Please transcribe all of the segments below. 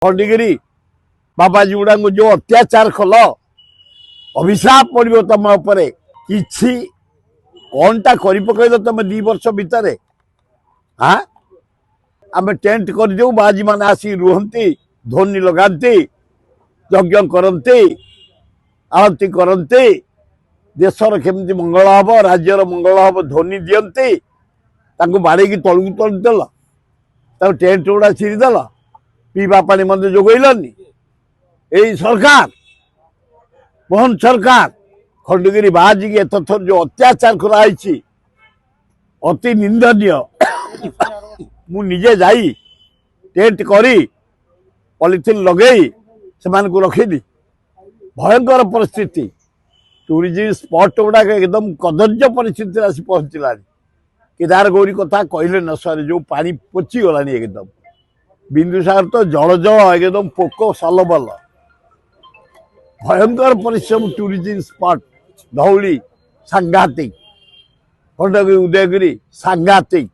खंडगिरी बाबाजी गुड़ा जो अत्याचार कल अभिशाप पड़ो तुम कि कौन टा कर पकड़ तुम 2 वर्ष भितर हाँ आम टेंट कर दे बाजी मान आसी रुहती ध्वनि लगाती यज्ञ करती आरती करती देशर केमती मंगल हम राज्यर मंगल हम ध्वनि दियंती बाड़े तलू तलदेल टेंट गुड़ा चिरीदेल पीवा पानी मत जोगैलानी यही सरकार मोहन सरकार खंडगिरी बाजी की एतथर जो अत्याचार कराई अति निंदनीय मु निजे जाई टेंट करी पॉलिथिन लगे से रखीदी भयंकर परिस्थिति टूरिज्म स्पॉट गुड़ाक एकदम कदर्य परिस्थिति आसी पहुँचला केदार गौरी कथा कहले न सर जो पानी पची गला एकदम बिंदुसागर तो जल जल एकदम पोक सलबल भयंकर परिश्रम टूरिज्म स्पॉट धौली सांघातिक खंडगिरी उदयगिरी सांघातिक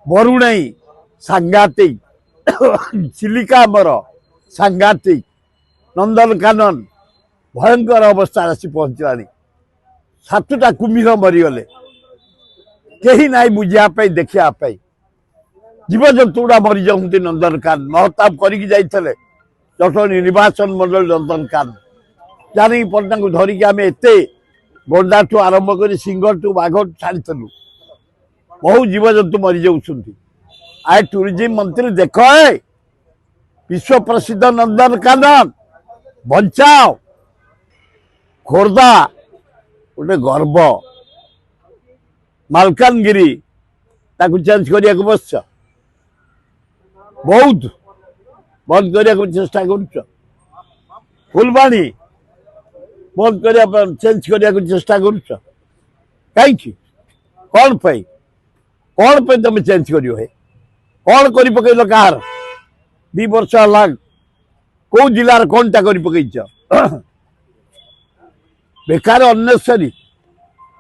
बरुणाई सांघातिक चिलिकामर सांघातिक नंदनकानन भयंकर अवस्था आसी पहुँचला 7टा कुम्भीर मरीगले कहीं ना बुझापी देखापी जीवजंतु गुड़ा मरी जाती नंदनकान महताब करके जाते जटनी निर्वाचन मंडल नंदनकान जानी पट्टा को धरिकी आम एत गंडा ठू आरंभ कर सिंह ठू बाघ छाड़ू बहु जीवजंतु मरी जाऊँच आए टूरिज्म मंत्री देख विश्व प्रसिद्ध नंदनकानन बचाओ खोर्धा गोटे गर्व मालकानगिरी ताकू चेंज करने को बस बहुत बंद करने चेष्टा कर फुलवाणी बंद करने चेंज करने चेष्टा कर कहीं कौन पे तुम चेंज कर कौन कर पकड़ कहार 2 वर्ष है कौ जिलार कौन टा कर पकड़ बेकार अनेसरी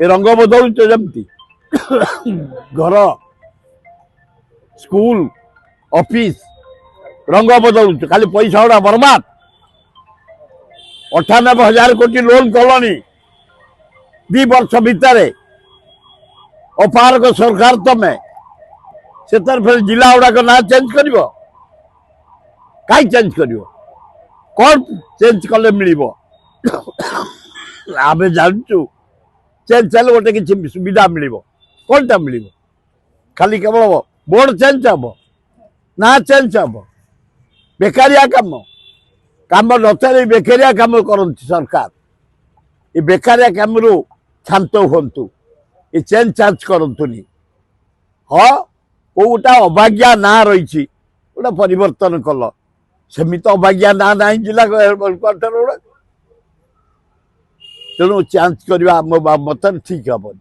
रंग बदलुच जमती घर स्कूल ऑफिस रंग बदलुच खाली पैसा गुड़ा बर्बाद 98,000 कोटी लोन कलनी 2 वर्ष भितर अपारक सरकार तमें से फिर जिला गुड़ाक ना चेंज कर कहीं चेंज कर कौन चेंज कले मिल आम जानचु चेंज चल गोटे कि सुविधा मिल कौन टा मिल खाली केवल बोर्ड चेंज हम ना चेंज हम बेकारिया काम काम न बेकारिया काम करती सरकार ये बेकारिया काम रू शांत हूँ ये चेंज चार्ज करतुनि हाँ गोटा अभाग्या ना रही गोटा परिवर्तन कल सेमित अभाग्या ना ना जिला हेडक्वार्टर गुड़ा तेणु चेंज करवा मत ठीक हेनी।